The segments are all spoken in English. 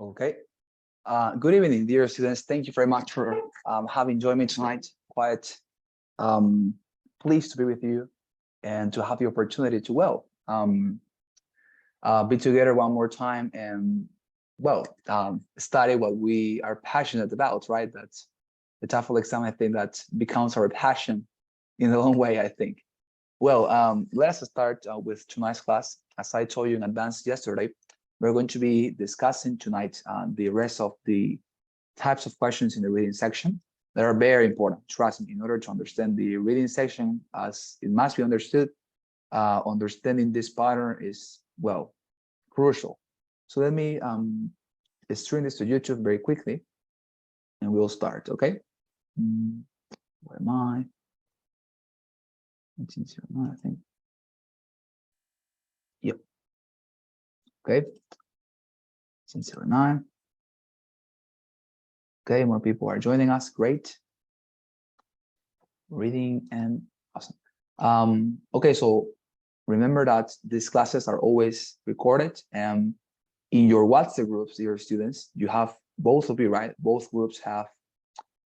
Okay. Good evening, dear students. Thank you very much for having joined me tonight. Quite um, pleased to be with you and to have the opportunity to, be together one more time and, study what we are passionate about, right? That's the TOEFL exam, I think that becomes our passion in a long way, I think. Let us start with tonight's class. As I told you in advance yesterday, we're going to be discussing tonight the rest of the types of questions in the reading section that are very important. Trust me, in order to understand the reading section as it must be understood, understanding this pattern is, crucial. So let me stream this to YouTube very quickly and we'll start, okay? Where am I? 1909, I think. Yep. Okay. 1909. Okay, more people are joining us. Great. Reading and awesome. Okay, so remember that these classes are always recorded, and in your WhatsApp groups, dear students, you have both of you, right? Both groups have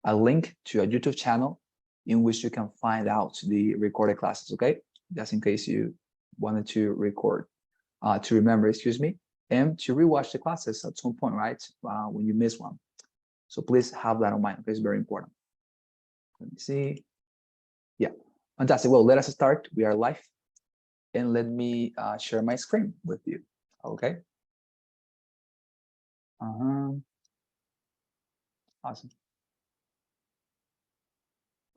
a link to a YouTube channel in which you can find out the recorded classes, okay? Just in case you wanted to record, to remember, excuse me, and to rewatch the classes at some point, right? When you miss one. So please have that in mind, okay? It's very important. Let me see. Yeah, fantastic. Well, let us start. We are live. And let me share my screen with you, okay? Awesome.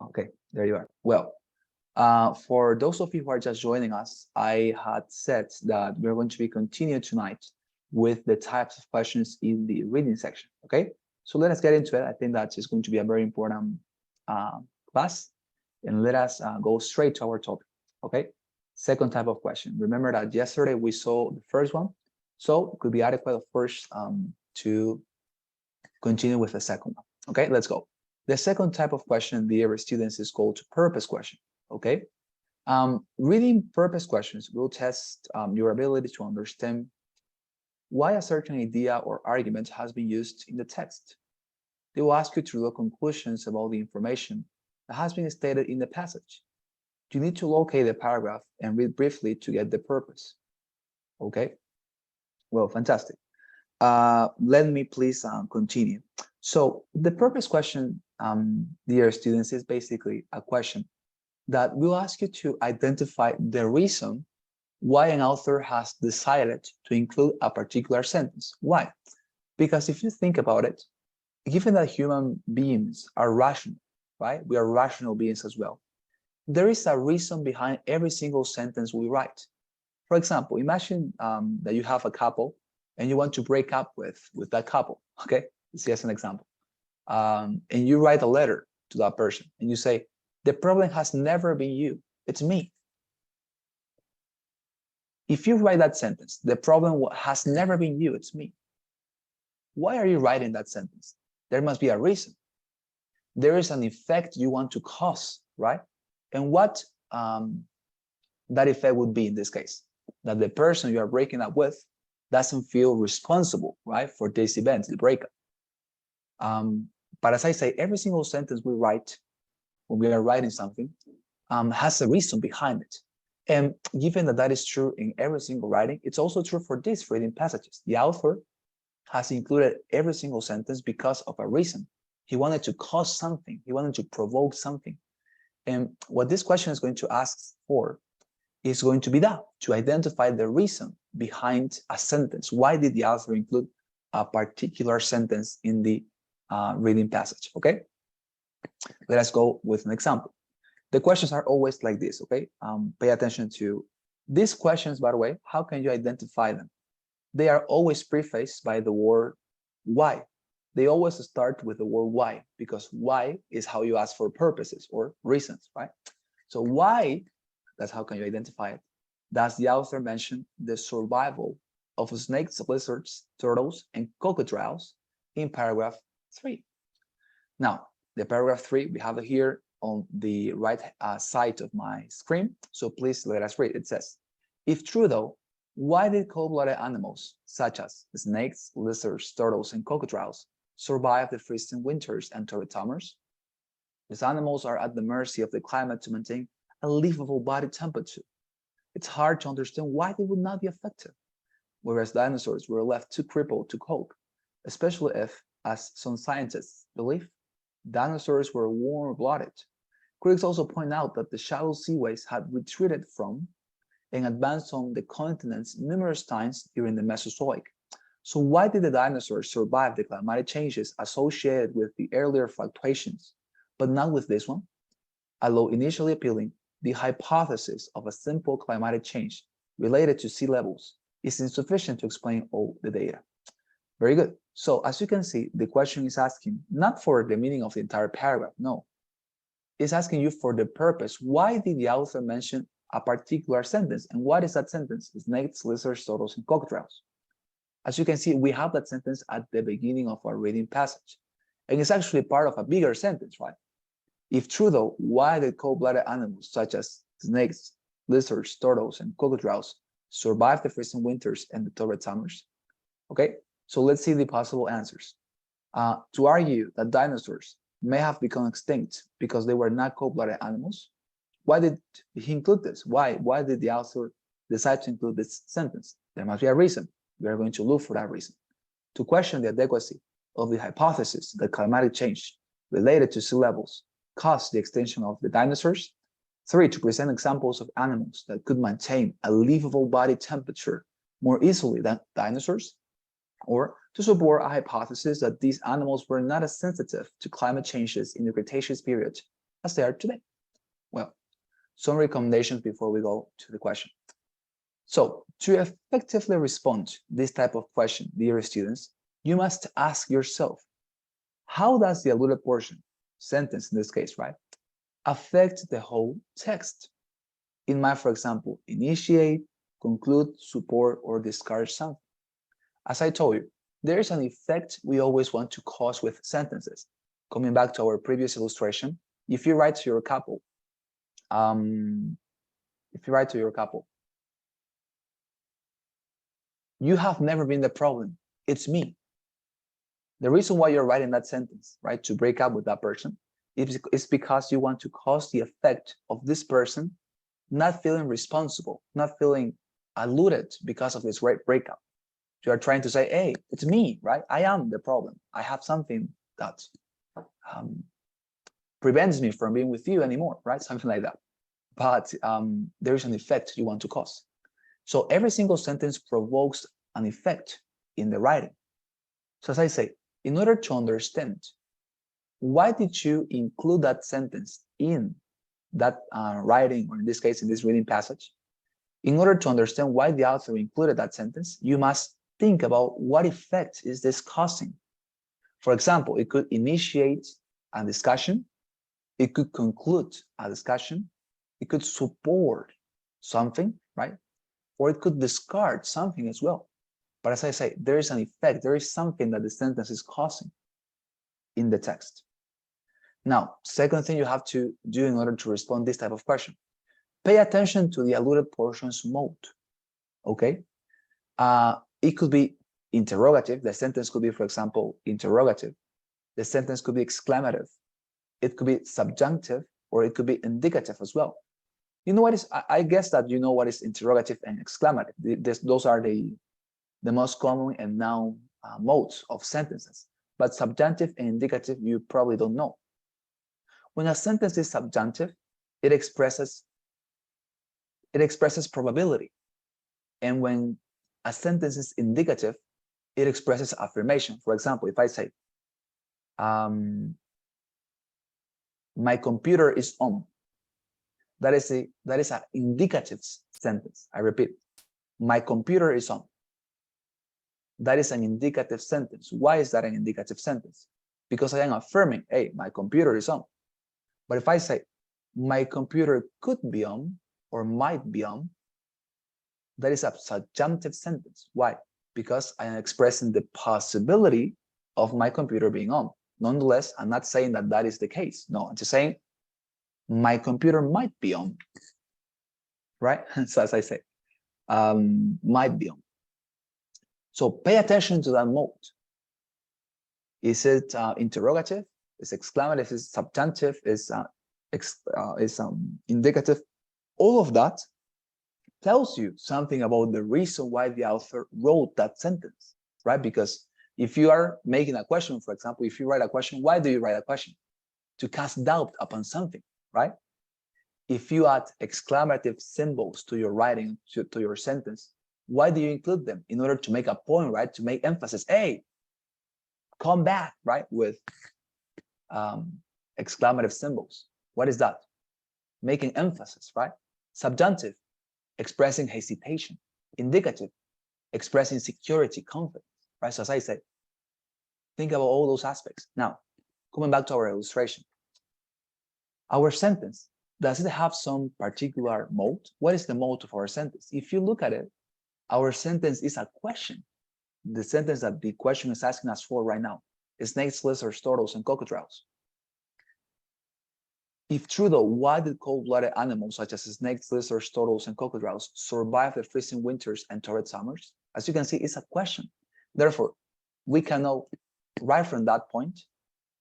Okay, there you are. Well, for those of you who are just joining us, I had said that we're going to be continuing tonight with the types of questions in the reading section, okay? So let us get into it. I think that is going to be a very important class. And let us go straight to our topic, okay? Second type of question. Remember that yesterday we saw the first one, so it could be adequate, of course, to continue with the second one. Okay, let's go. The second type of question, dear students, is called purpose question. Okay, reading purpose questions will test your ability to understand why a certain idea or argument has been used in the text. They will ask you to draw conclusions about the information that has been stated in the passage. You need to locate the paragraph and read briefly to get the purpose. Okay, well, fantastic. Let me please continue. So the purpose question, dear students, is basically a question that will ask you to identify the reason why an author has decided to include a particular sentence. Why? Because if you think about it, given that human beings are rational, right? We are rational beings as well. There is a reason behind every single sentence we write. For example, imagine that you have a couple and you want to break up with that couple, okay? This is just an example. And you write a letter to that person and you say, the problem has never been you, it's me. If you write that sentence, the problem has never been you, it's me. Why are you writing that sentence? There must be a reason. There is an effect you want to cause, right? And what that effect would be in this case? That the person you are breaking up with doesn't feel responsible, right, for this event, the breakup. But as I say, every single sentence we write when we are writing something has a reason behind it. And given that that is true in every single writing, it's also true for these reading passages. The author has included every single sentence because of a reason. He wanted to cause something. He wanted to provoke something. And what this question is going to ask for is going to be that, to identify the reason behind a sentence. Why did the author include a particular sentence in the reading passage, okay? Let us go with an example. The questions are always like this, okay? Pay attention to these questions, by the way. How can you identify them? They are always prefaced by the word why. They always start with the word why, because why is how you ask for purposes or reasons, right? So why, that's how can you identify it. Does the author mention the survival of snakes, lizards, turtles, and crocodiles in paragraph 3? Now, the paragraph 3, we have it here on the right side of my screen. So please let us read. It says, if true though, Why did cold-blooded animals, such as snakes, lizards, turtles, and crocodiles, survive the freezing winters and torrid summers? These animals are at the mercy of the climate to maintain a livable body temperature. It's hard to understand why they would not be affected, whereas dinosaurs were left too crippled to cope, especially if, as some scientists believe, dinosaurs were warm-blooded. Critics also point out that the shallow seaways had retreated from and advanced on the continents numerous times during the Mesozoic. So why did the dinosaurs survive the climatic changes associated with the earlier fluctuations, but not with this one? Although initially appealing, the hypothesis of a simple climatic change related to sea levels is insufficient to explain all the data. Very good. So as you can see, the question is asking not for the meaning of the entire paragraph, no. It's asking you for the purpose. Why did the author mention a particular sentence? And what is that sentence? Snakes, lizards, turtles, and crocodiles. As you can see, we have that sentence at the beginning of our reading passage. And it's actually part of a bigger sentence, right? If true though, why did cold-blooded animals such as snakes, lizards, turtles, and crocodiles survive the freezing winters and the torrid summers? Okay, so let's see the possible answers. To argue that dinosaurs may have become extinct because they were not cold-blooded animals. Why did he include this? Why did the author decide to include this sentence? There must be a reason. We are going to look for that reason. To question the adequacy of the hypothesis that climatic change related to sea levels caused the extinction of the dinosaurs. 3, to present examples of animals that could maintain a livable body temperature more easily than dinosaurs. Or to support a hypothesis that these animals were not as sensitive to climate changes in the Cretaceous period as they are today. Well, some recommendations before we go to the question. So, to effectively respond to this type of question, dear students, you must ask yourself, how does the alluded portion, sentence in this case, right, affect the whole text? It might, for example, initiate, conclude, support, or discourage something. As I told you, there is an effect we always want to cause with sentences. Coming back to our previous illustration, if you write to your couple, you have never been the problem, it's me. The reason why you're writing that sentence, right, to break up with that person, is because you want to cause the effect of this person not feeling responsible, not feeling alluded because of this breakup. You are trying to say, hey, it's me, right? I am the problem. I have something that prevents me from being with you anymore, right? Something like that. But there is an effect you want to cause. So every single sentence provokes an effect in the writing. So as I say, in order to understand why did you include that sentence in that writing, or in this case, in this reading passage, in order to understand why the author included that sentence, you must think about what effect is this causing. For example, it could initiate a discussion, it could conclude a discussion, it could support something, right? Or it could discard something as well. But as I say, there is an effect, there is something that the sentence is causing in the text. Now, second thing you have to do in order to respond to this type of question, pay attention to the alluded portion's mode, okay? It could be interrogative. The sentence could be, for example, interrogative. The sentence could be exclamative. It could be subjunctive, or it could be indicative as well. You know what is, I guess that you know what is interrogative and exclamative. Those are the most common and noun modes of sentences. But subjunctive and indicative, you probably don't know. When a sentence is subjunctive, it expresses probability. And when a sentence is indicative, it expresses affirmation. For example, if I say, my computer is on, that is an indicative sentence. I repeat, my computer is on. That is an indicative sentence. Why is that an indicative sentence? Because I am affirming, hey, my computer is on. But if I say, my computer could be on or might be on, that is a subjunctive sentence. Why? Because I am expressing the possibility of my computer being on. Nonetheless, I'm not saying that that is the case. No, I'm just saying my computer might be on, right? So as I say, might be on. So pay attention to that mode. Is it interrogative? Is exclamative? Is subjunctive? Is indicative? All of that tells you something about the reason why the author wrote that sentence, right? Because if you are making a question, for example, if you write a question, why do you write a question? To cast doubt upon something, right? If you add exclamative symbols to your writing, to your sentence, why do you include them? In order to make a point, right? To make emphasis. Hey, come back, right? With exclamative symbols. What is that? Making emphasis, right? Subjunctive, expressing hesitation. Indicative, expressing security, confidence, right? So as I said, think about all those aspects. Now, coming back to our illustration. Our sentence, does it have some particular mode? What is the mode of our sentence? If you look at it, our sentence is a question. The sentence that the question is asking us for right now is snakes, lizards, turtles, and crocodiles. If true though, why did cold-blooded animals such as snakes, lizards, turtles, and crocodiles survive the freezing winters and torrid summers? As you can see, it's a question. Therefore, we can know right from that point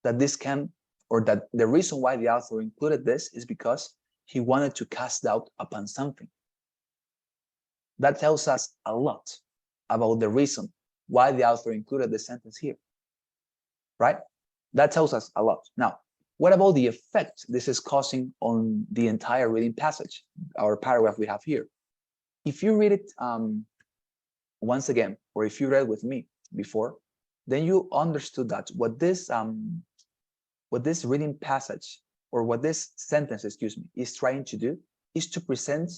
that this can, or that the reason why the author included this is because he wanted to cast doubt upon something. That tells us a lot about the reason why the author included the sentence here, right? That tells us a lot. Now, what about the effect this is causing on the entire reading passage, our paragraph we have here? If you read it once again, or if you read with me before, then you understood that what this reading passage, or what this sentence, excuse me, is trying to do is to present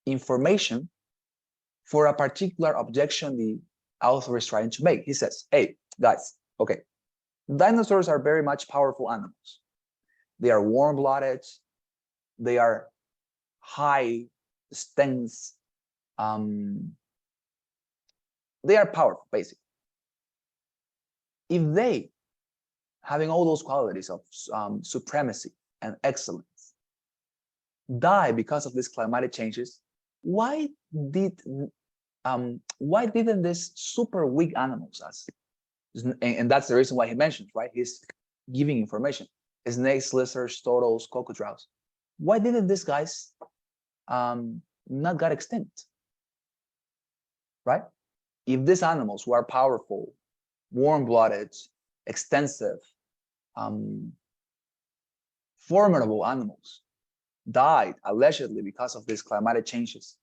information for a particular objection the author is trying to make. He says, hey, guys, okay, dinosaurs are very much powerful animals. They are warm-blooded. They are high strength. They are powerful, basically. If they, having all those qualities of supremacy and excellence, die because of these climatic changes, why didn't these super weak animals, and that's the reason why he mentions, right? He's giving information. Snakes, lizards, turtles, crocodiles. Why didn't these guys not got extinct, right? If these animals who are powerful, warm-blooded, extensive, formidable animals died allegedly because of these climatic changes,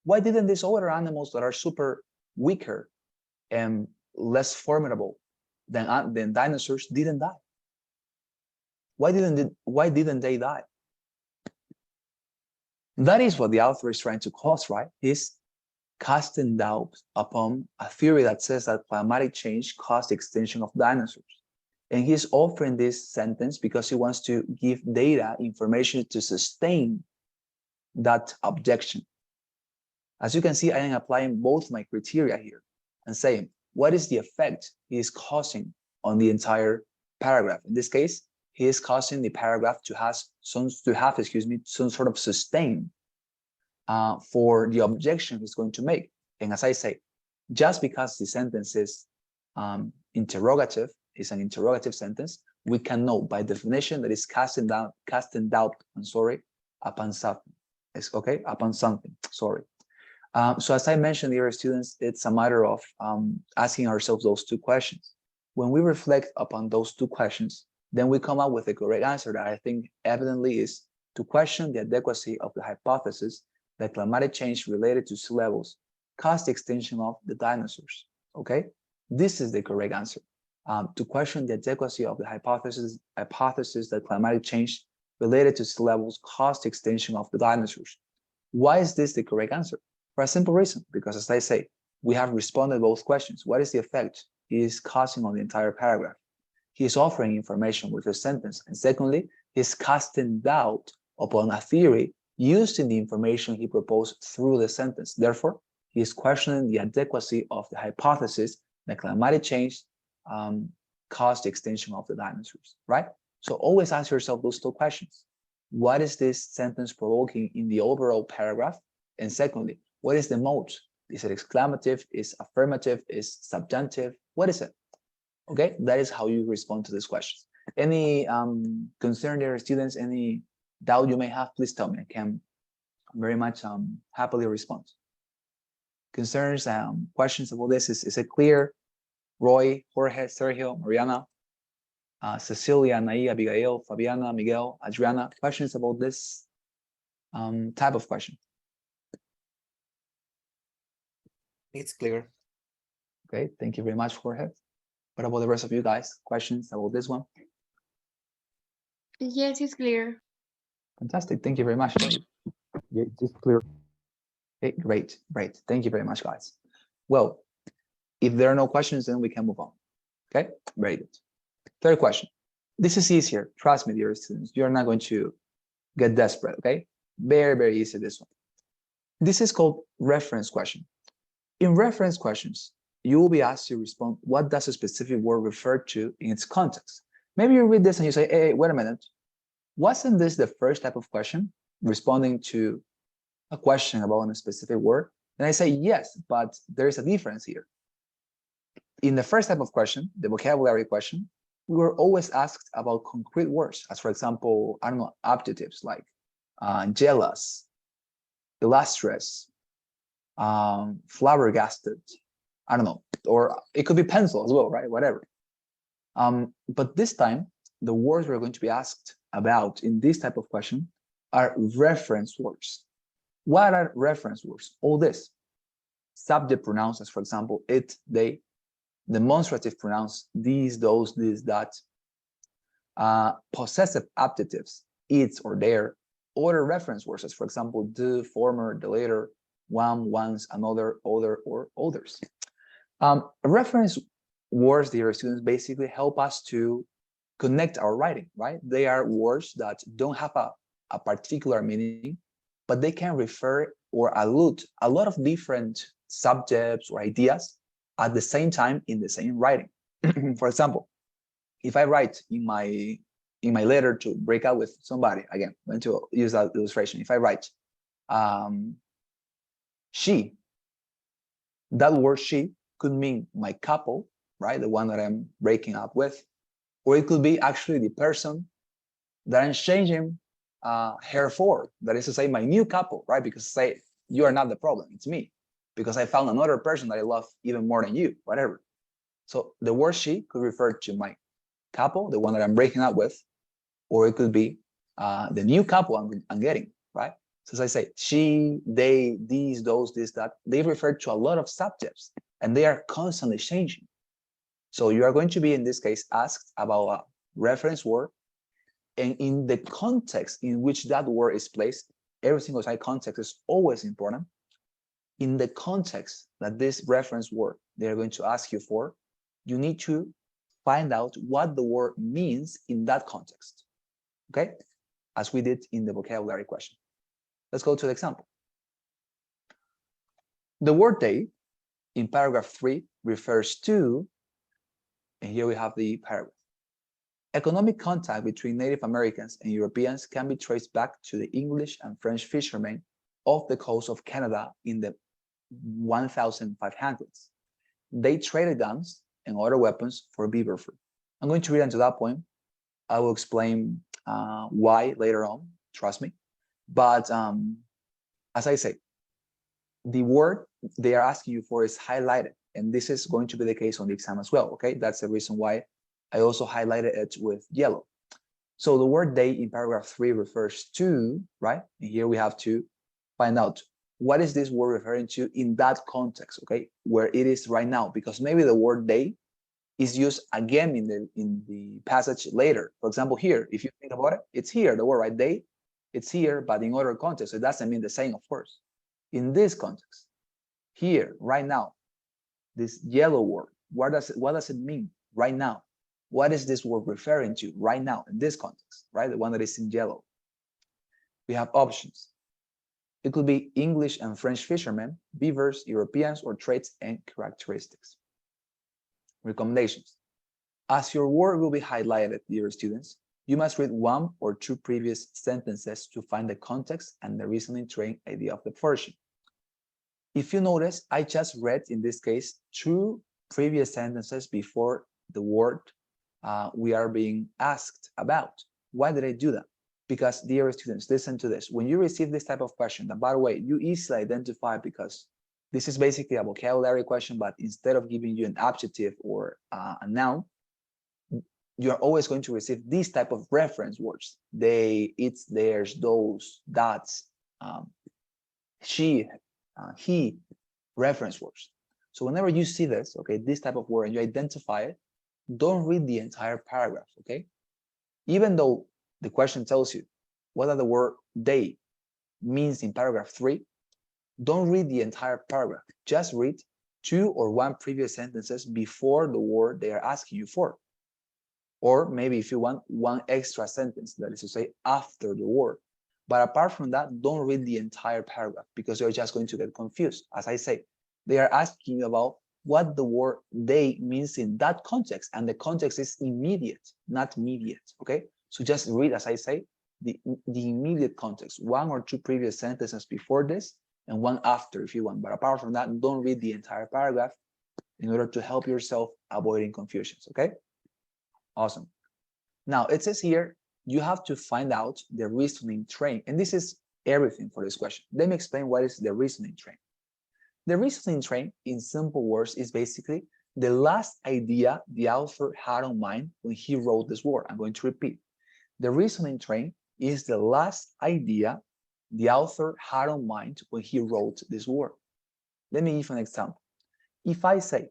why didn't these other animals that are super weaker and less formidable than dinosaurs didn't die? Why didn't they die? That is what the author is trying to cause, right? He's casting doubt upon a theory that says that climatic change caused the extinction of dinosaurs. And he's offering this sentence because he wants to give data, information to sustain that objection. As you can see, I am applying both my criteria here and saying, what is the effect he is causing on the entire paragraph? In this case, he is causing the paragraph to have some sort of sustain for the objection he's going to make. And as I say, just because the sentence is interrogative, is an interrogative sentence, we can know by definition that it's casting doubt, upon something. It's okay, upon something. Sorry. So as I mentioned, dear students, it's a matter of asking ourselves those two questions. When we reflect upon those two questions, then we come up with the correct answer that I think evidently is to question the adequacy of the hypothesis that climatic change related to sea levels caused the extinction of the dinosaurs. Okay, this is the correct answer. To question the adequacy of the hypothesis that climatic change related to sea levels caused the extinction of the dinosaurs. Why is this the correct answer? For a simple reason, because as I say, we have responded both questions. What is the effect he is causing on the entire paragraph? He is offering information with a sentence. And secondly, he's casting doubt upon a theory used in the information he proposed through the sentence. Therefore, he is questioning the adequacy of the hypothesis that climatic change caused the extinction of the dinosaurs, right? So always ask yourself those two questions. What is this sentence provoking in the overall paragraph? And secondly, What is the mode? Is it exclamative? Is affirmative? Is subjunctive? What is it? Okay, that is how you respond to these questions. Any concern there, students? Any doubt you may have? Please tell me. I can very much happily respond. Concerns, questions about this? Is it clear? Roy, Jorge, Sergio, Mariana, Cecilia, Nai, Abigail, Fabiana, Miguel, Adriana, questions about this type of question? It's clear. Okay, thank you very much, Jorge. What about the rest of you guys? Questions about this one? Yes, it's clear. Fantastic. Thank you very much. Yeah, it's clear. Okay, great, great. Thank you very much, guys. Well, if there are no questions, then we can move on. Okay, very good. Third question. This is easier. Trust me, dear students. You're not going to get desperate, okay? Very, very easy, this one. This is called reference question. In reference questions, you will be asked to respond, what does a specific word refer to in its context? Maybe you read this and you say, hey, wait a minute. Wasn't this the first type of question, responding to a question about a specific word? And I say, yes, but there is a difference here. In the first type of question, the vocabulary question, we were always asked about concrete words, as for example, I don't know, adjectives like jealous, illustrious, flabbergasted, I don't know, or it could be pencil as well, right? Whatever. But this time, the words we're going to be asked about in this type of question are reference words. What are reference words? All this. Subject pronouns, as for example, it, they. Demonstrative pronouns, these, those, this, that. Possessive adjectives, its or their. Other reference words, as for example, the, former, the later, one, once, another, other, or others. Reference words, dear students, basically help us to connect our writing, right? They are words that don't have a particular meaning, but they can refer or allude a lot of different subjects or ideas at the same time in the same writing. For example, if I write in my letter to break up with somebody, again, I'm going to use that illustration. If I write she, that word she could mean my couple, right? The one that I'm breaking up with, or it could be actually the person that I'm changing her for. That is to say, my new couple, right? Because say you are not the problem, it's me, because I found another person that I love even more than you, whatever. So the word she could refer to my couple, the one that I'm breaking up with, or it could be the new couple I'm getting, right? So as I say, she, they, these, those, this, that, they refer to a lot of subjects and they are constantly changing. So you are going to be, in this case, asked about a reference word, and in the context in which that word is placed, every single time context is always important. In the context that this reference word they're going to ask you for, you need to find out what the word means in that context, okay? As we did in the vocabulary question. Let's go to the example. The word they in paragraph 3 refers to, and here we have the paragraph. Economic contact between Native Americans and Europeans can be traced back to the English and French fishermen off the coast of Canada in the 1500s. They traded guns and other weapons for beaver fur. I'm going to read until that point. I will explain why later on, trust me. But as I say, the word they are asking you for is highlighted, and this is going to be the case on the exam as well, okay? That's the reason why I also highlighted it with yellow. So the word they in paragraph 3 refers to, right? And here we have to find out what is this word referring to in that context, okay? Where it is right now, because maybe the word they is used again in the passage later. For example, here, if you think about it, it's here, the word, right? They, it's here, but in other context, it doesn't mean the same, of course. In this context, here, right now, this yellow word, what does it mean right now? What is this word referring to right now in this context, right? The one that is in yellow. We have options. It could be English and French fishermen, beavers, Europeans, or traits and characteristics. Recommendations. As your word will be highlighted, dear students, you must read one or two previous sentences to find the context and the reasoning train idea of the portion. if you notice, I just read in this case 2 previous sentences before the word we are being asked about. Why did I do that? Because, dear students, listen to this. When you receive this type of question, and by the way, you easily identify, because this is basically a vocabulary question, but instead of giving you an adjective or a noun, you're always going to receive these type of reference words: they, it's, theirs, those, that's, she, he, reference words. So whenever you see this, okay, this type of word, and you identify it, don't read the entire paragraph, okay? Even though the question tells you what are the word they means in paragraph 3, don't read the entire paragraph. Just read 2 or 1 previous sentences before the word they are asking you for. Or maybe if you want 1 extra sentence, that is to say, after the word. But apart from that, don't read the entire paragraph, because you're just going to get confused. As I say, they are asking you about what the word they means in that context, and the context is immediate, not mediate, okay? So just read, as I say, the immediate context, 1 or 2 previous sentences before this, and 1 after if you want. But apart from that, don't read the entire paragraph in order to help yourself avoiding confusions, okay? Awesome. Now, it says here, you have to find out the reasoning train. And this is everything for this question. Let me explain what is the reasoning train. The reasoning train, in simple words, is basically the last idea the author had on mind when he wrote this word. I'm going to repeat. The reasoning train is the last idea the author had on mind when he wrote this word. Let me give an example. If I say,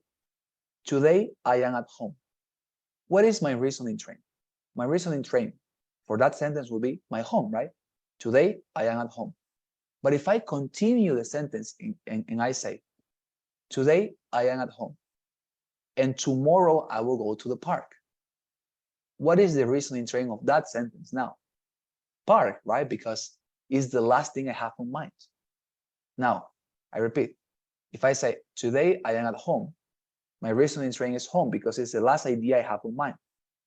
today I am at home, what is my reasoning train? My reasoning train for that sentence will be my home, right? Today I am at home. But if I continue the sentence and I say, today I am at home, and tomorrow I will go to the park, what is the reasoning train of that sentence now? Park, right? Because it's the last thing I have on mind. Now, I repeat, if I say, today I am at home, my reasoning train is home because it's the last idea I have on mind.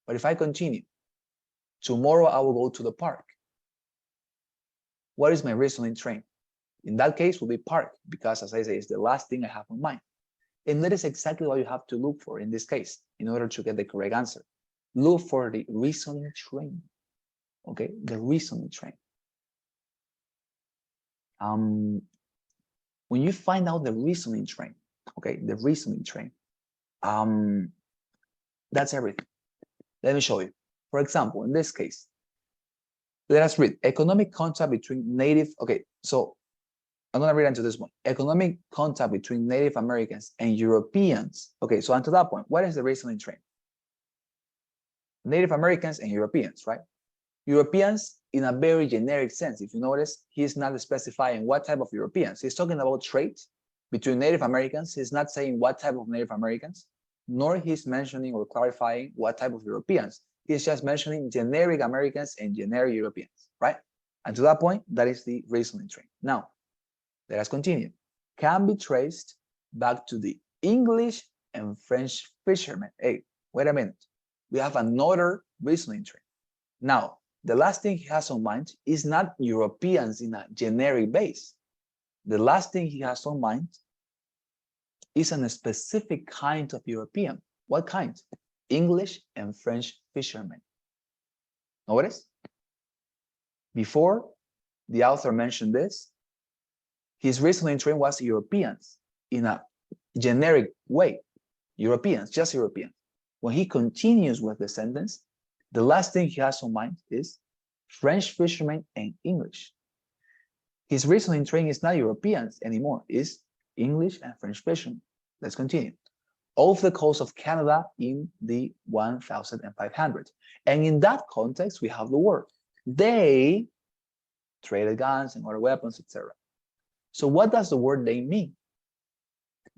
But if I continue, tomorrow I will go to the park, what is my reasoning train? In that case, will be park, because as I say, it's the last thing I have on mind. And that is exactly what you have to look for in this case, in order to get the correct answer. Look for the reasoning train, okay? The reasoning train. When you find out the reasoning train, okay, the reasoning train, that's everything. Let me show you. For example, in this case, let us read economic contact between native, okay, so I'm gonna read into this one. Economic contact between Native Americans and Europeans. Okay, so until that point, what is the reasoning train? Native Americans and Europeans, right? Europeans in a very generic sense. If you notice, he's not specifying what type of Europeans. He's talking about trade between Native Americans. He's not saying what type of Native Americans, nor he's mentioning or clarifying what type of Europeans. He's just mentioning generic Americans and generic Europeans, right? And to that point, that is the reasoning train. Now, let us continue. Can be traced back to the English and French fishermen. Hey, wait a minute. We have another reasoning train. Now, the last thing he has on mind is not Europeans in a generic base. The last thing he has on mind is a specific kind of European. What kind? English and French fishermen. Notice? Before the author mentioned this, his reasoning train was Europeans in a generic way. Europeans, just Europeans. When he continues with the sentence, the last thing he has on mind is French fishermen and English. His reasoning train is not Europeans anymore, it's English and French fishermen. Let's continue. Off the coast of Canada in the 1500s. And in that context, we have the word. They traded guns and other weapons, etc. So what does the word they mean?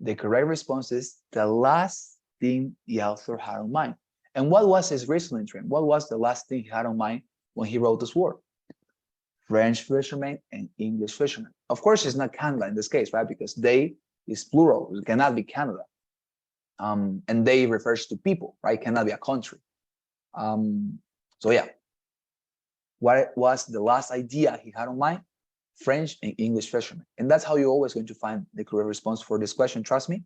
The correct response is the last thing the author had on mind. And what was his reasoning train? What was the last thing he had on mind when he wrote this word? French fishermen and English fishermen. Of course, it's not Canada in this case, right? Because they is plural. It cannot be Canada. And they refers to people, right? It cannot be a country. So yeah. What was the last idea he had on mind? French and English fishermen. And that's how you're always going to find the correct response for this question. Trust me.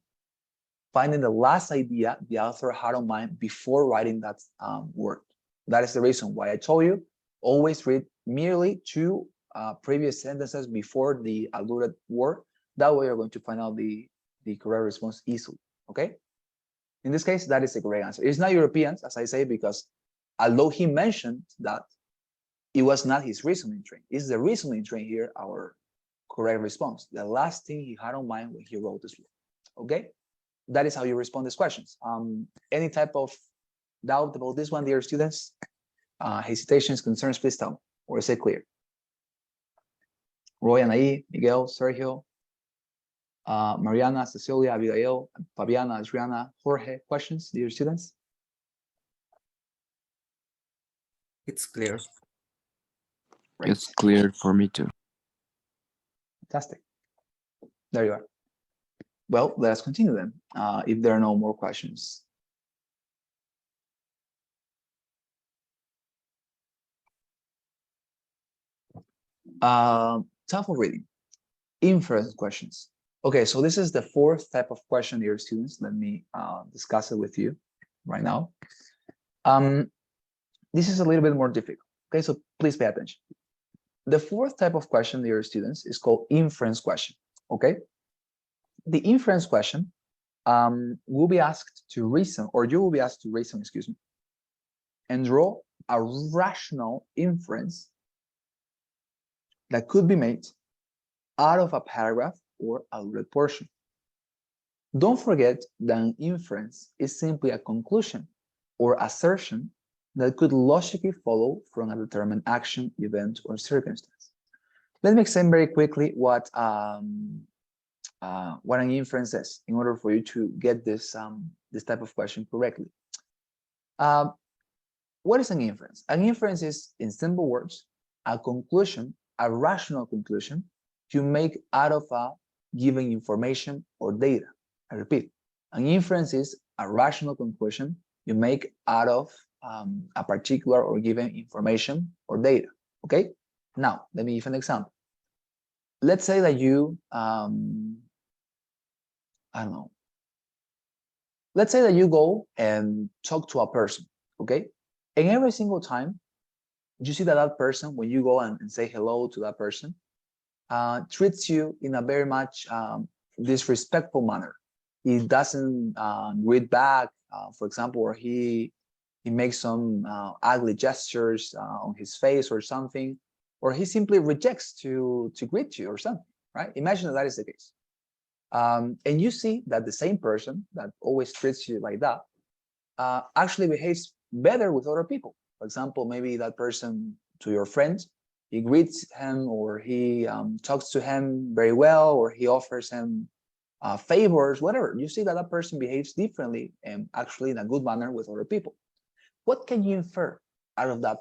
Finding the last idea the author had on mind before writing that word. That is the reason why I told you, always read merely two previous sentences before the alluded word. That way you're going to find out the correct response easily, okay? In this case, that is the correct answer. It's not Europeans, as I say, because although he mentioned that, it was not his reasoning train. It's the reasoning train here, our correct response. The last thing he had on mind when he wrote this book, okay? That is how you respond to these questions. Any type of doubt about this one, dear students? Hesitations, concerns, please tell me, or is it clear? Roy, Anaí, Miguel, Sergio, Mariana, Cecilia, Abigail, Fabiana, Adriana, Jorge, questions, dear students? It's clear. Right. It's clear for me too. Fantastic. There you are. Well, let us continue then, if there are no more questions. Time for reading. Inference questions. Okay, so this is the fourth type of question here, students. Let me discuss it with you right now. This is a little bit more difficult. Okay, so please pay attention. The fourth type of question, dear students, is called inference question. Okay, the inference question will be asked to reason, or you will be asked to reason, excuse me, and draw a rational inference that could be made out of a paragraph or alluded portion. Don't forget that an inference is simply a conclusion or assertion that could logically follow from a determined action, event, or circumstance. Let me explain very quickly what an inference is in order for you to get this type of question correctly. What is an inference? An inference is, in simple words, a conclusion, a rational conclusion you make out of a given information or data. I repeat, an inference is a rational conclusion you make out of a particular or given information or data. Okay? Now, let me give an example. Let's say that you, I don't know. Let's say that you go and talk to a person, okay? And every single time you see that that person, when you go and say hello to that person, treats you in a very much disrespectful manner. He doesn't greet back, for example, or he makes some ugly gestures on his face or something, or he simply rejects to greet you or something, right? Imagine that is the case. And you see that the same person that always treats you like that actually behaves better with other people. For example, maybe that person to your friends, he greets him or he talks to him very well, or he offers him favors, whatever. You see that that person behaves differently and actually in a good manner with other people. What can you infer out of that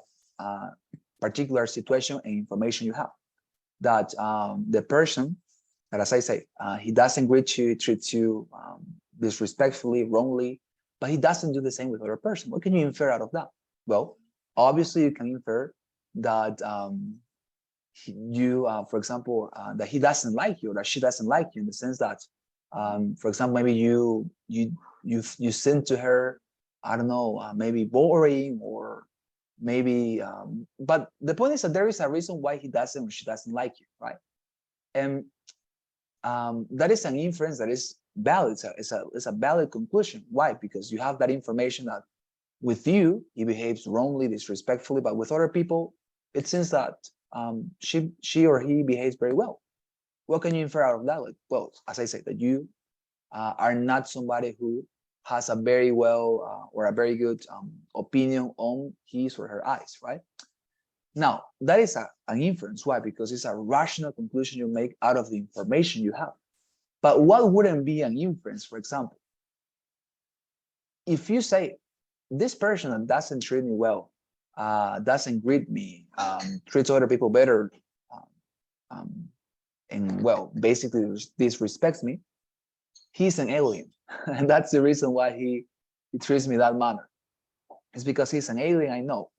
particular situation and information you have? That the person, that as I say, he doesn't greet you, he treats you disrespectfully, wrongly, but he doesn't do the same with other person. What can you infer out of that? Well, obviously you can infer that for example, that he doesn't like you, or that she doesn't like you, in the sense that, for example, maybe you send to her, I don't know, maybe boring, or maybe, but the point is that there is a reason why he doesn't or she doesn't like you, right? And that is an inference that is valid. It's a valid conclusion. Why? Because you have that information that with you, he behaves wrongly, disrespectfully, but with other people, it seems that she or he behaves very well. What can you infer out of that? Like, well, as I say, that you are not somebody who has a very well or a very good opinion on his or her eyes, right? Now, that is an inference. Why? Because it's a rational conclusion you make out of the information you have. But what wouldn't be an inference, for example? If you say, this person that doesn't treat me well, doesn't greet me, treats other people better, and well, basically disrespects me, he's an alien. And that's the reason why he treats me that manner. It's because he's an alien, I know.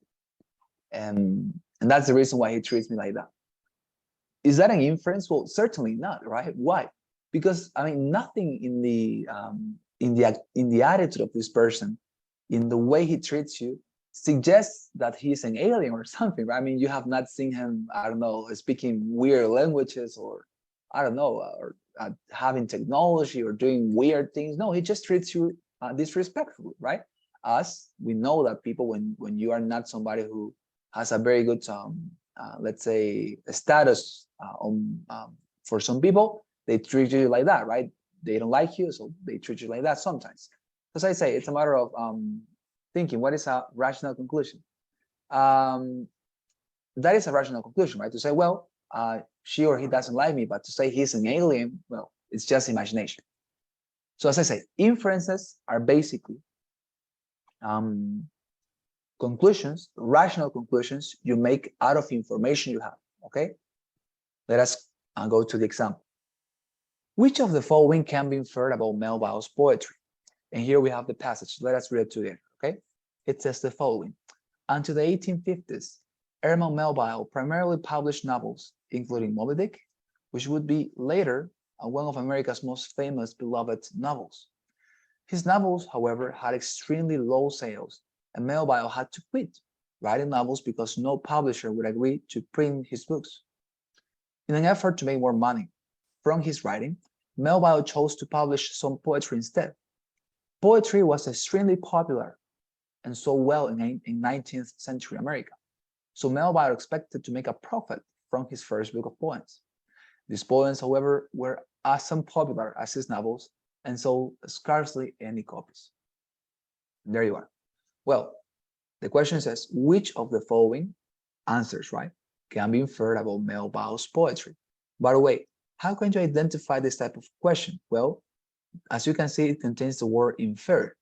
And that's the reason why he treats me like that. Is that an inference? Well, certainly not, right? Why? Because I mean, nothing in the attitude of this person, in the way he treats you, suggests that he's an alien or something, right? I mean, you have not seen him, I don't know, speaking weird languages, or I don't know, or having technology or doing weird things. No, he just treats you disrespectfully, right? Us, we know that people, when you are not somebody who has a very good let's say a status for some people, they treat you like that, right? They don't like you, so they treat you like that sometimes. As I say, it's a matter of thinking, what is a rational conclusion? That is a rational conclusion, right? To say, well, she or he doesn't like me, but to say he's an alien, well, it's just imagination. So as I say, inferences are basically conclusions, rational conclusions you make out of information you have, okay? Let us go to the example. Which of the following can be inferred about Melville's poetry? And here we have the passage. Let us read it together, okay? It says the following. Until the 1850s, Herman Melville primarily published novels, including Moby Dick, which would be later one of America's most famous beloved novels. His novels, however, had extremely low sales, and Melville had to quit writing novels because no publisher would agree to print his books. In an effort to make more money from his writing, Melville chose to publish some poetry instead. Poetry was extremely popular and sold well in 19th century America, so Melville expected to make a profit from his first book of poems. These poems, however, were as unpopular as his novels and sold scarcely any copies. There you are. Well, the question says, which of the following answers, right, can be inferred about Melville's poetry? By the way, how can you identify this type of question? Well, as you can see, it contains the word inferred.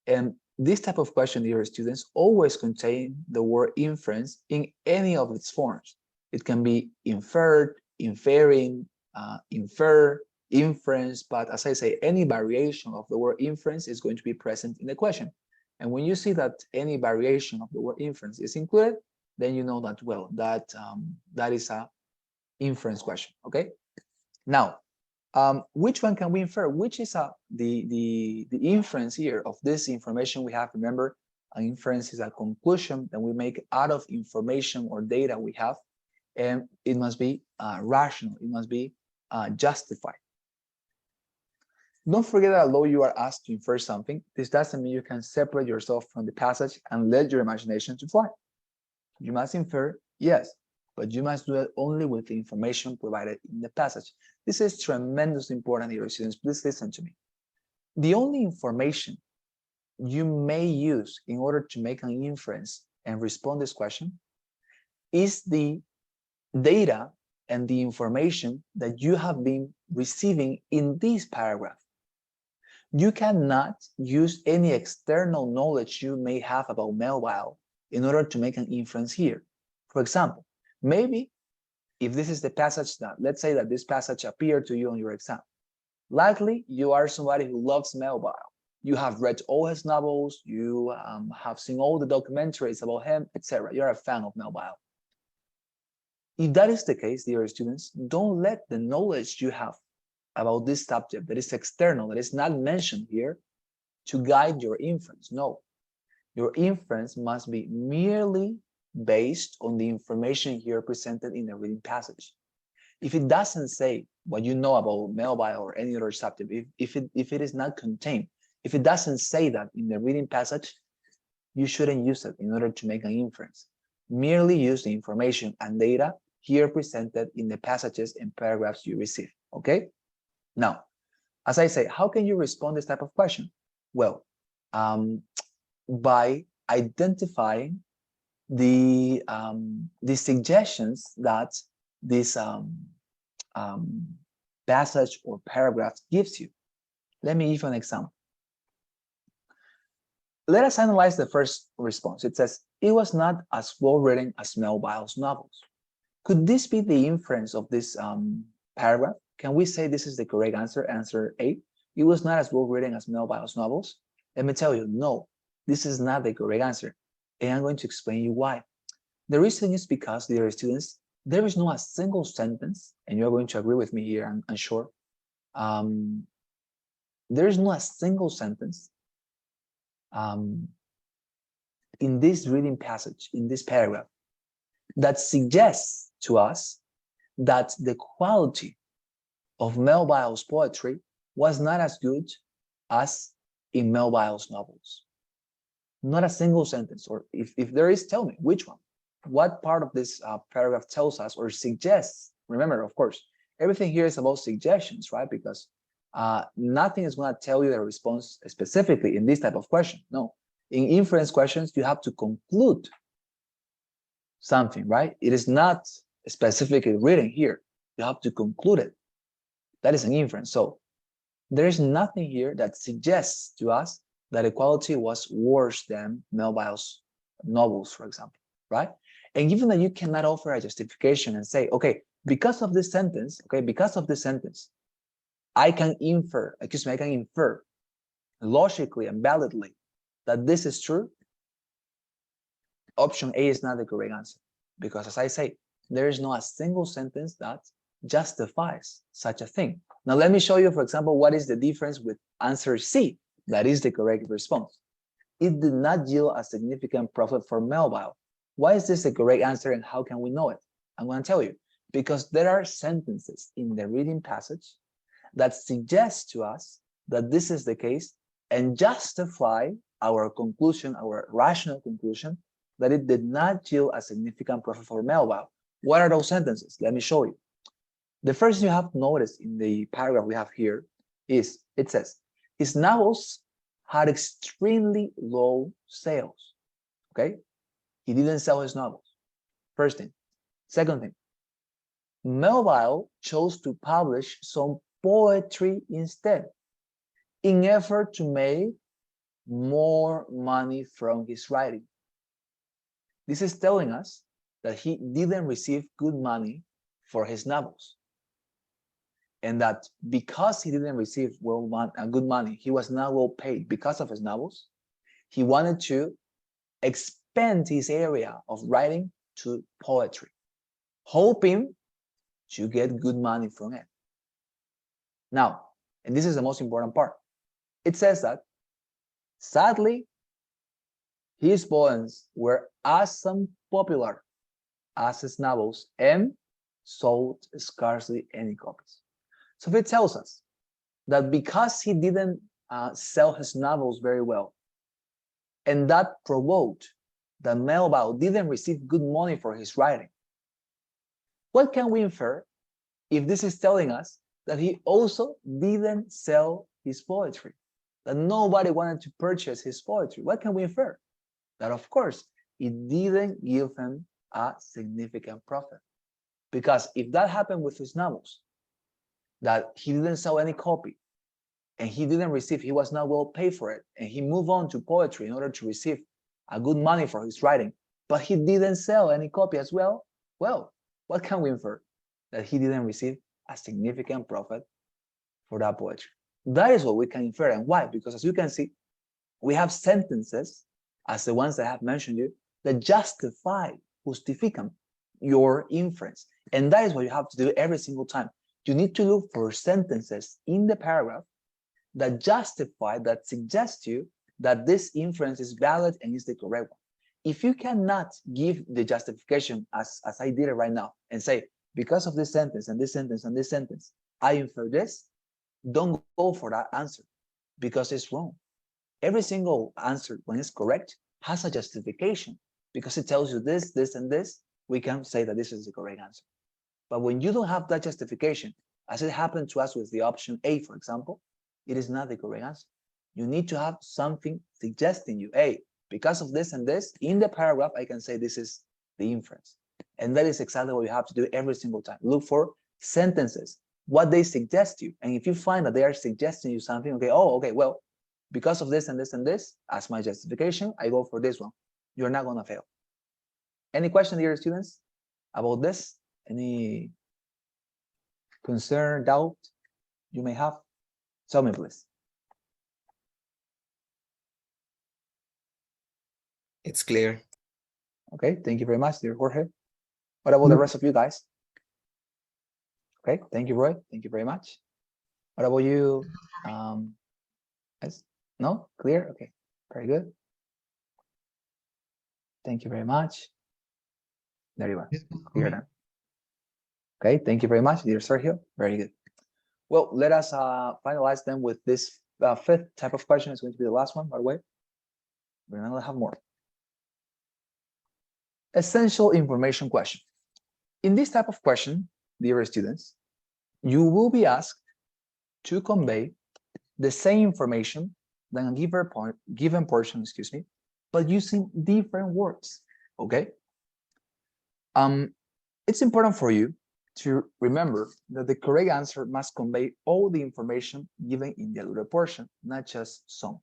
And this type of question, dear students, always contain the word inference in any of its forms. It can be inferred, inferring, infer, inference, but as I say, any variation of the word inference is going to be present in the question. And when you see that any variation of the word inference is included, then you know that, well, that is a inference question, okay? Now, which one can we infer? Which is the inference here of this information we have? Remember, an inference is a conclusion that we make out of information or data we have, and it must be rational. It must be justified. Don't forget that although you are asked to infer something, this doesn't mean you can separate yourself from the passage and let your imagination to fly. You must infer, yes, but you must do it only with the information provided in the passage. This is tremendously important, dear students. Please listen to me. The only information you may use in order to make an inference and respond to this question is the data and the information that you have been receiving in this paragraph. You cannot use any external knowledge you may have about Melville in order to make an inference here. For example, maybe if this is the passage that, let's say that this passage appeared to you on your exam, likely you are somebody who loves Melville. You have read all his novels, you have seen all the documentaries about him, etc. You're a fan of Melville. If that is the case, dear students, don't let the knowledge you have about this subject that is external, that is not mentioned here, to guide your inference. No, your inference must be merely based on the information here presented in the reading passage. If it doesn't say what you know about Melville or any other subject, if it is not contained, if it doesn't say that in the reading passage, you shouldn't use it in order to make an inference. Merely use the information and data here presented in the passages and paragraphs you receive, okay? Now, as I say, how can you respond to this type of question? Well, by identifying the suggestions that this passage or paragraph gives you. Let me give you an example. Let us analyze the first response. It says, it was not as well written as Melville's novels. Could this be the inference of this paragraph? Can we say this is the correct answer? Answer A, it was not as well written as Melville's novels. Let me tell you, no, this is not the correct answer. And I'm going to explain you why. The reason is because, dear students, there is not a single sentence, and you're going to agree with me here, I'm sure. There is not a single sentence in this reading passage, in this paragraph, that suggests to us that the quality of Melville's poetry was not as good as in Melville's novels. Not a single sentence, or if there is, tell me which one. What part of this paragraph tells us or suggests? Remember, of course, everything here is about suggestions, right? Because nothing is going to tell you the response specifically in this type of question. No, in inference questions, you have to conclude something, right? It is not specifically written here. You have to conclude it. That is an inference. So there is nothing here that suggests to us that equality was worse than Melville's novels, for example, right? And given that you cannot offer a justification and say, okay, because of this sentence, I can infer logically and validly that this is true, option A is not the correct answer. Because as I say, there is not a single sentence that justifies such a thing. Now, let me show you, for example, what is the difference with answer C. That is the correct response. It did not yield a significant profit for Melville. Why is this the correct answer and how can we know it? I'm going to tell you. Because there are sentences in the reading passage that suggest to us that this is the case and justify our conclusion, our rational conclusion, that it did not yield a significant profit for Melville. What are those sentences? Let me show you. The first you have to notice in the paragraph we have here is, it says, his novels had extremely low sales, okay? He didn't sell his novels, first thing. Second thing, Melville chose to publish some poetry instead in effort to make more money from his writing. This is telling us that he didn't receive good money for his novels. And that because he didn't receive good money, he was not well paid because of his novels, he wanted to expand his area of writing to poetry, hoping to get good money from it. Now, and this is the most important part, it says that, sadly, his poems were as unpopular as his novels and sold scarcely any copies. So it tells us that because he didn't sell his novels very well, and that provoked that Melville didn't receive good money for his writing, what can we infer if this is telling us that he also didn't sell his poetry, that nobody wanted to purchase his poetry? What can we infer? That, of course, it didn't give him a significant profit. Because if that happened with his novels, that he didn't sell any copy, and he didn't receive, he was not well paid for it, and he moved on to poetry in order to receive a good money for his writing, but he didn't sell any copy as well, well, what can we infer? That he didn't receive a significant profit for that poetry. That is what we can infer. And why? Because as you can see, we have sentences, as the ones that I have mentioned you, that justifican your inference. And that is what you have to do every single time. You need to look for sentences in the paragraph that justify, that suggest to you that this inference is valid and is the correct one. If you cannot give the justification as I did it right now and say, because of this sentence and this sentence and this sentence, I infer this, don't go for that answer because it's wrong. Every single answer, when it's correct, has a justification because it tells you this, this, and this, we can say that this is the correct answer. But when you don't have that justification, as it happened to us with the option A, for example, it is not the correct answer. You need to have something suggesting you, hey, because of this and this, in the paragraph, I can say this is the inference. And that is exactly what you have to do every single time. Look for sentences, what they suggest you. And if you find that they are suggesting you something, okay, oh, okay, well, because of this and this and this, as my justification, I go for this one. You're not going to fail. Any question, dear students, about this? Any concern, doubt you may have? Tell me, please. It's clear. Okay, thank you very much, dear Jorge. What about the rest of you guys? Okay, thank you, Roy. Thank you very much. What about you? Yes? No? Clear? Okay, very good. Thank you very much. There you are. Clear then. Okay, thank you very much, dear Sergio. Very good. Well, let us finalize then with this fifth type of question. It's going to be the last one, by the way. We're going to have more. Essential information question. In this type of question, dear students, you will be asked to convey the same information than a given portion, excuse me, but using different words, okay? It's important for you to remember that the correct answer must convey all the information given in the alluded portion, not just some.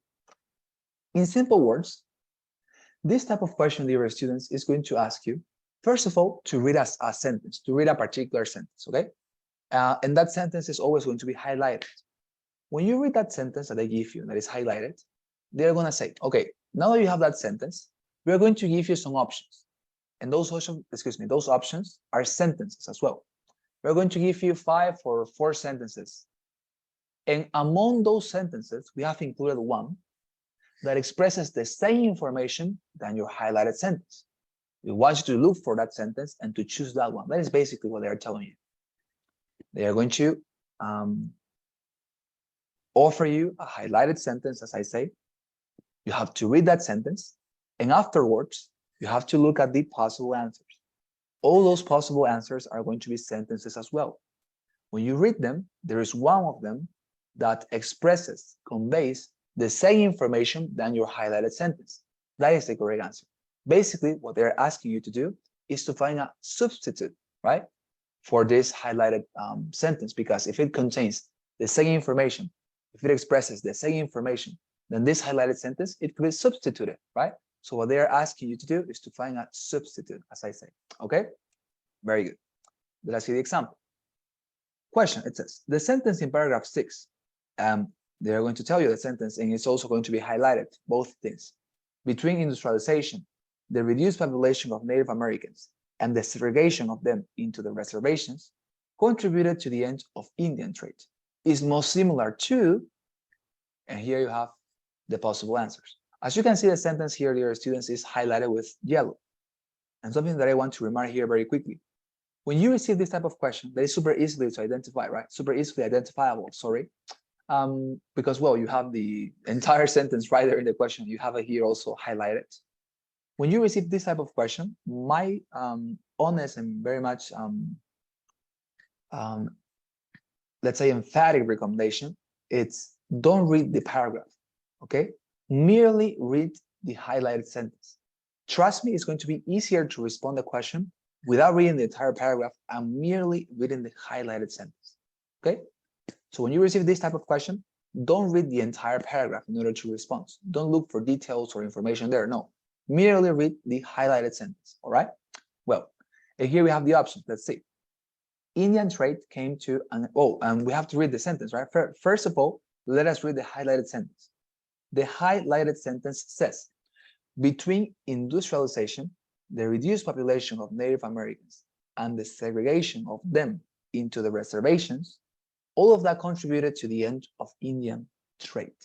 In simple words, this type of question, dear students, is going to ask you, first of all, to read a sentence, to read a particular sentence, okay? And that sentence is always going to be highlighted. When you read that sentence that I give you that is highlighted, they're going to say, okay, now that you have that sentence, we're going to give you some options. And those options are sentences as well. We're going to give you 5 or 4 sentences. And among those sentences, we have included one that expresses the same information than your highlighted sentence. We want you to look for that sentence and to choose that one. That is basically what they are telling you. They are going to offer you a highlighted sentence, as I say. You have to read that sentence, and afterwards, you have to look at the possible answers. All those possible answers are going to be sentences as well. When you read them, there is one of them that expresses, conveys the same information than your highlighted sentence. That is the correct answer. Basically, what they're asking you to do is to find a substitute, right, for this highlighted sentence, because if it contains the same information, if it expresses the same information, then this highlighted sentence, it could be substituted, right? So what they're asking you to do is to find a substitute, as I say, okay? Very good. Let us see the example. Question, it says, the sentence in paragraph 6, they're going to tell you the sentence, and it's also going to be highlighted, both things. Between industrialization, the reduced population of Native Americans, and the segregation of them into the reservations contributed to the end of Indian trade. Is most similar to, and here you have the possible answers. As you can see, the sentence here, dear students, is highlighted with yellow. And something that I want to remark here very quickly. When you receive this type of question, that is super easily to identify, right? Super easily identifiable, sorry. Because, well, you have the entire sentence right there in the question. You have it here also highlighted. When you receive this type of question, my honest and very much, let's say, emphatic recommendation, it's don't read the paragraph, okay? Merely read the highlighted sentence. Trust me, it's going to be easier to respond to the question without reading the entire paragraph and merely reading the highlighted sentence, okay? So when you receive this type of question, don't read the entire paragraph in order to respond. Don't look for details or information there, no. Merely read the highlighted sentence, all right? Well, here we have the options, let's see. Indian trade came to, and we have to read the sentence, right? First of all, let us read the highlighted sentence. The highlighted sentence says, between industrialization, the reduced population of Native Americans, and the segregation of them into the reservations, all of that contributed to the end of Indian trade,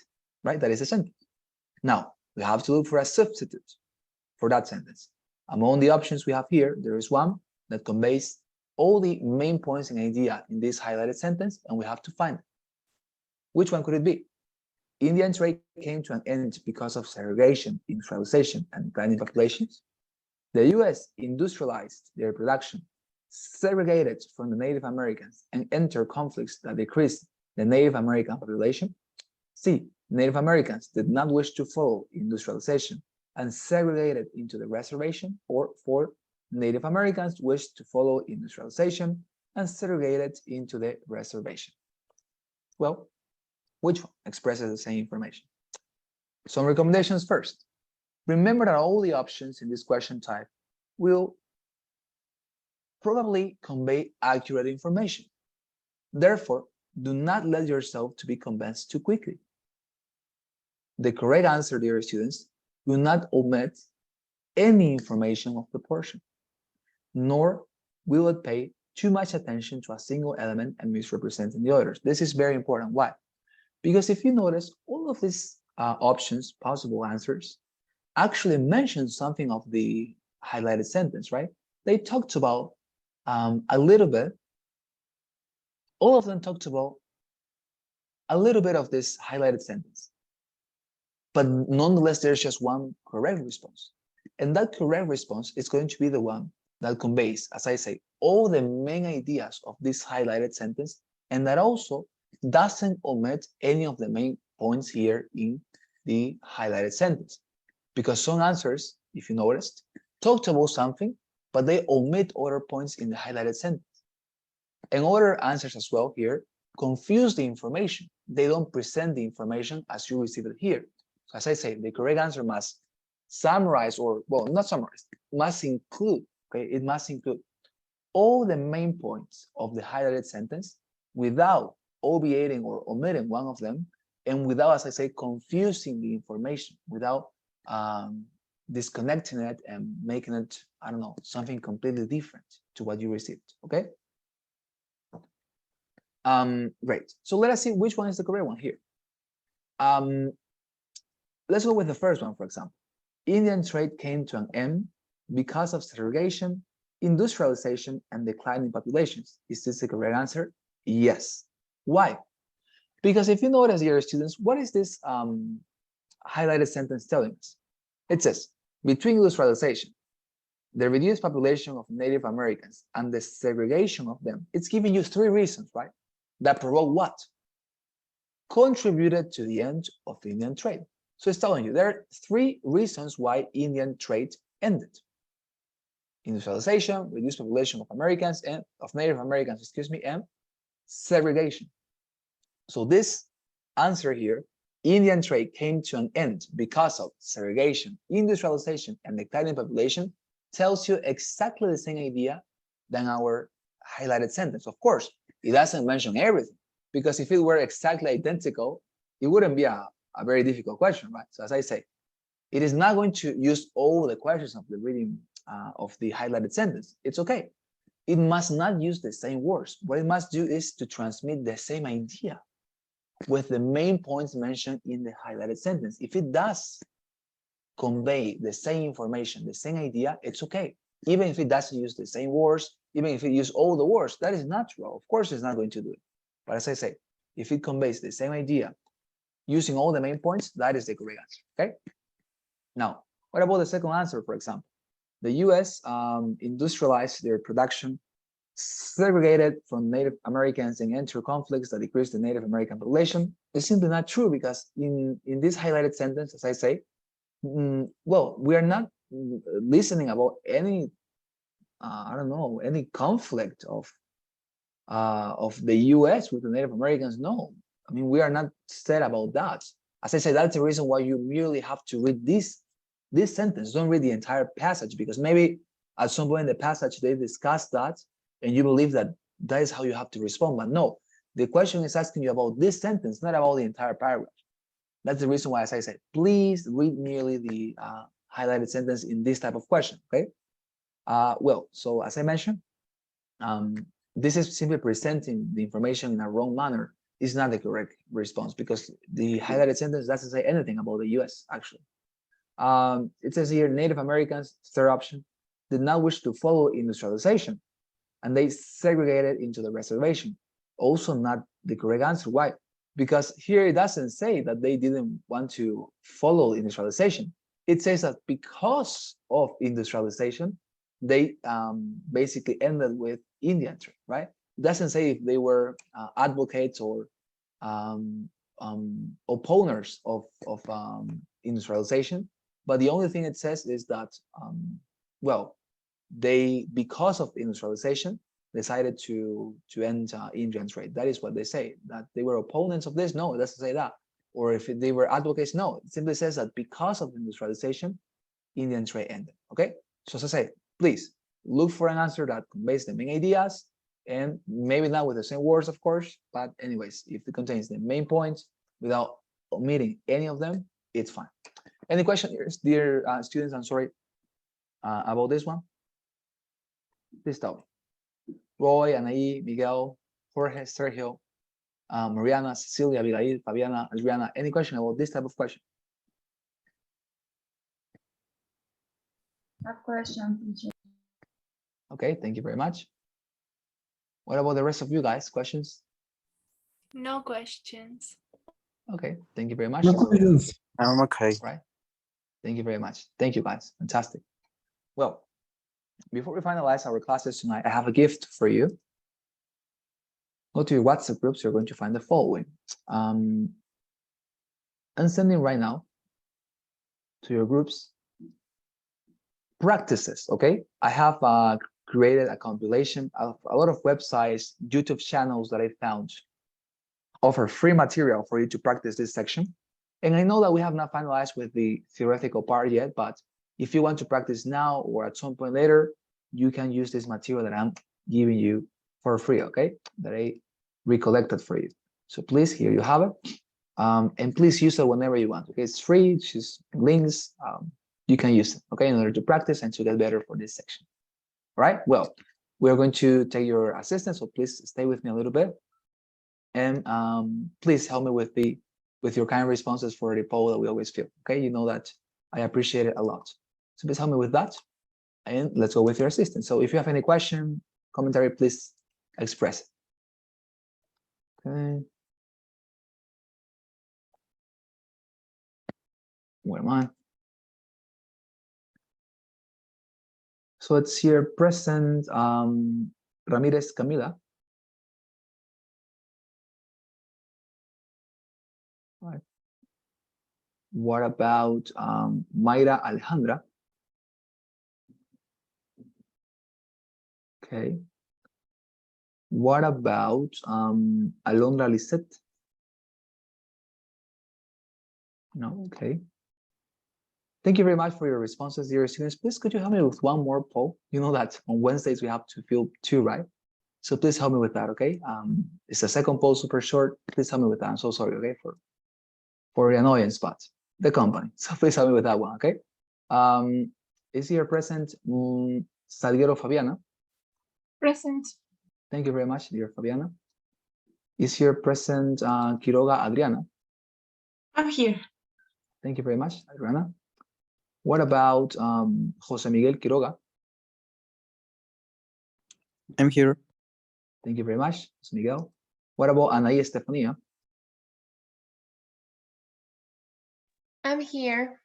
right? That is a sentence. Now, we have to look for a substitute for that sentence. Among the options we have here, there is one that conveys all the main points and idea in this highlighted sentence, and we have to find it. Which one could it be? Indian trade came to an end because of segregation, industrialization, and declining populations. The U.S. industrialized their production, segregated from the Native Americans, and entered conflicts that decreased the Native American population. C. Native Americans did not wish to follow industrialization and segregated into the reservation. Or 4. Native Americans wished to follow industrialization and segregated into the reservation. Well, which one expresses the same information? Some recommendations first. Remember that all the options in this question type will probably convey accurate information. Therefore, do not let yourself to be convinced too quickly. The correct answer, dear students, will not omit any information of the portion, nor we would pay too much attention to a single element and misrepresenting the others. This is very important. Why? Because if you notice, all of these options, possible answers, actually mention something of the highlighted sentence, right? They talked about a little bit, all of them talked about a little bit of this highlighted sentence. But nonetheless, there's just one correct response. And that correct response is going to be the one that conveys, as I say, all the main ideas of this highlighted sentence, and that also doesn't omit any of the main points here in the highlighted sentence. Because some answers, if you noticed, talked about something, but they omit other points in the highlighted sentence. And other answers as well here confuse the information. They don't present the information as you receive it here. So as I say, the correct answer must summarize, or, well, not summarize, must include, okay, it must include all the main points of the highlighted sentence without obviating or omitting one of them, and without, as I say, confusing the information, without disconnecting it and making it, I don't know, something completely different to what you received, okay? Great. So let us see which one is the correct one here. Let's go with the first one, for example. Indian trade came to an end because of segregation, industrialization, and declining populations. Is this the correct answer? Yes. Why? Because if you notice, dear students, what is this highlighted sentence telling us? It says, between industrialization, the reduced population of Native Americans, and the segregation of them, it's giving you three reasons, right? That provoke what? Contributed to the end of Indian trade. So it's telling you there are three reasons why Indian trade ended. Industrialization, reduced population of Americans and of Native Americans, excuse me, and segregation. So this answer here, Indian trade came to an end because of segregation, industrialization, and declining population, tells you exactly the same idea than our highlighted sentence. Of course, it doesn't mention everything, because if it were exactly identical, it wouldn't be a very difficult question, right? So as I say, it is not going to use all the questions of the reading of the highlighted sentence. It's okay. It must not use the same words. What it must do is to transmit the same idea with the main points mentioned in the highlighted sentence. If it does convey the same information, the same idea, it's okay. Even if it doesn't use the same words, even if it uses all the words, that is natural. Of course, it's not going to do it. But as I say, if it conveys the same idea using all the main points, that is the correct answer, okay? Now, what about the second answer, for example? The US industrialized their production, segregated from Native Americans, and entered conflicts that decreased the Native American population. It's simply not true, because in this highlighted sentence, as I say, well, we are not listening about any, I don't know, any conflict of the US with the Native Americans. No, I mean, we are not said about that. As I said, that's the reason why you merely have to read this sentence. Don't read the entire passage, because maybe at some point in the passage they discussed that and you believe that that is how you have to respond. But no, the question is asking you about this sentence, not about the entire paragraph. That's the reason why, as I said, please read merely the highlighted sentence in this type of question, okay? Well, so as I mentioned, this is simply presenting the information in a wrong manner. Is not the correct response, because the highlighted sentence doesn't say anything about the US, actually. It says here, Native Americans, third option, did not wish to follow industrialization, and they segregated into the reservation. Also not the correct answer. Why? Because here it doesn't say that they didn't want to follow industrialization. It says that because of industrialization, they basically ended with Indian trade, right? It doesn't say if they were advocates or opponents of industrialization, but the only thing it says is that, well, they, because of industrialization, decided to end Indian trade. That is what they say. That they were opponents of this? No, it doesn't say that. Or if they were advocates? No, it simply says that because of industrialization, Indian trade ended. Okay, so as I say, please look for an answer that conveys the main ideas, and maybe not with the same words, of course, but anyways, if it contains the main points without omitting any of them, it's fine. Any questions, dear students? I'm sorry about this one. Please tell me. Roy, Anaí, Miguel, Jorge, Sergio, Mariana, Cecilia, Abigail, Fabiana, Adriana. Any question about this type of question? A question, teacher. Okay, thank you very much. What about the rest of you guys? Questions? No questions. Okay, thank you very much. No questions. I'm okay. Right. Thank you very much. Thank you, guys. Fantastic. Well, before we finalize our classes tonight, I have a gift for you. Go to your WhatsApp groups. You're going to find the following. I'm sending right now to your groups practices. Okay, I have created a compilation of a lot of websites, YouTube channels that I found offer free material for you to practice this section. And I know that we have not finalized with the theoretical part yet, but if you want to practice now or at some point later, you can use this material that I'm giving you for free, okay? That I recollected for you. So please, here you have it. And please use it whenever you want, okay? It's free, it's just links. You can use it, okay, in order to practice and to get better for this section. All right, well, we're going to take your assistance, so please stay with me a little bit. And please help me with your kind responses for the poll that we always feel, okay? You know that I appreciate it a lot. So please help me with that. And let's go with your assistance. So if you have any question, commentary, please express it. Okay. Where am I? So it's here present, Ramirez Camila. Right. What about Mayra Alejandra? Okay. What about Alondra Lisette? No, okay. Thank you very much for your responses, dear students. Please, could you help me with one more poll? You know that on Wednesdays we have to fill 2, right? So please help me with that, okay? It's the second poll, super short. Please help me with that. I'm so sorry, okay, for the annoyance, but the company. So please help me with that one, okay? Is here present Salguero Fabiana? Present. Thank you very much, dear Fabiana. Is here present Quiroga Adriana? I'm here. Thank you very much, Adriana. What about Jose Miguel Quiroga? I'm here. Thank you very much, Jose Miguel. What about Anaí Estefania? I'm here.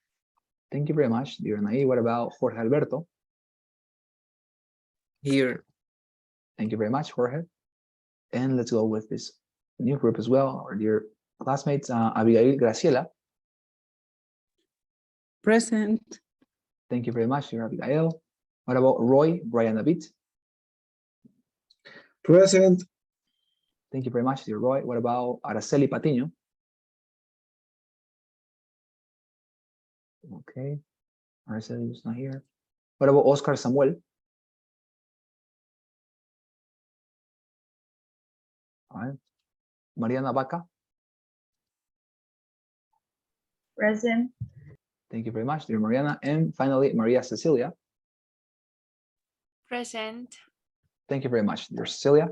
Thank you very much, dear Anaí. What about Jorge Alberto? Here. Thank you very much, Jorge. And let's go with this new group as well, our dear classmates, Abigail Graciela. Present. Thank you very much, dear Abigail. What about Roy Brian David? Present. Thank you very much, dear Roy. What about Araceli Patiño? Okay, Araceli is not here. What about Oscar Samuel? All right. Mariana Vaca? Present. Thank you very much, dear Mariana. And finally, Maria Cecilia. Present. Thank you very much, dear Cecilia.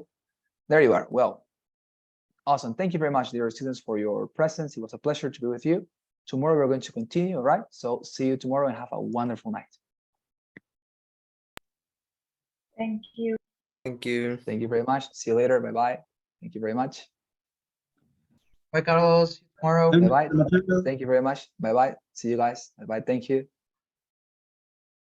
There you are. Well, awesome. Thank you very much, dear students, for your presence. It was a pleasure to be with you. Tomorrow we're going to continue, all right? So see you tomorrow and have a wonderful night. Thank you. Thank you. Thank you very much. See you later. Bye-bye. Thank you very much. Bye, Carlos. See you tomorrow. Bye-bye. Thank you very much. Bye-bye. See you guys. Bye-bye. Thank you.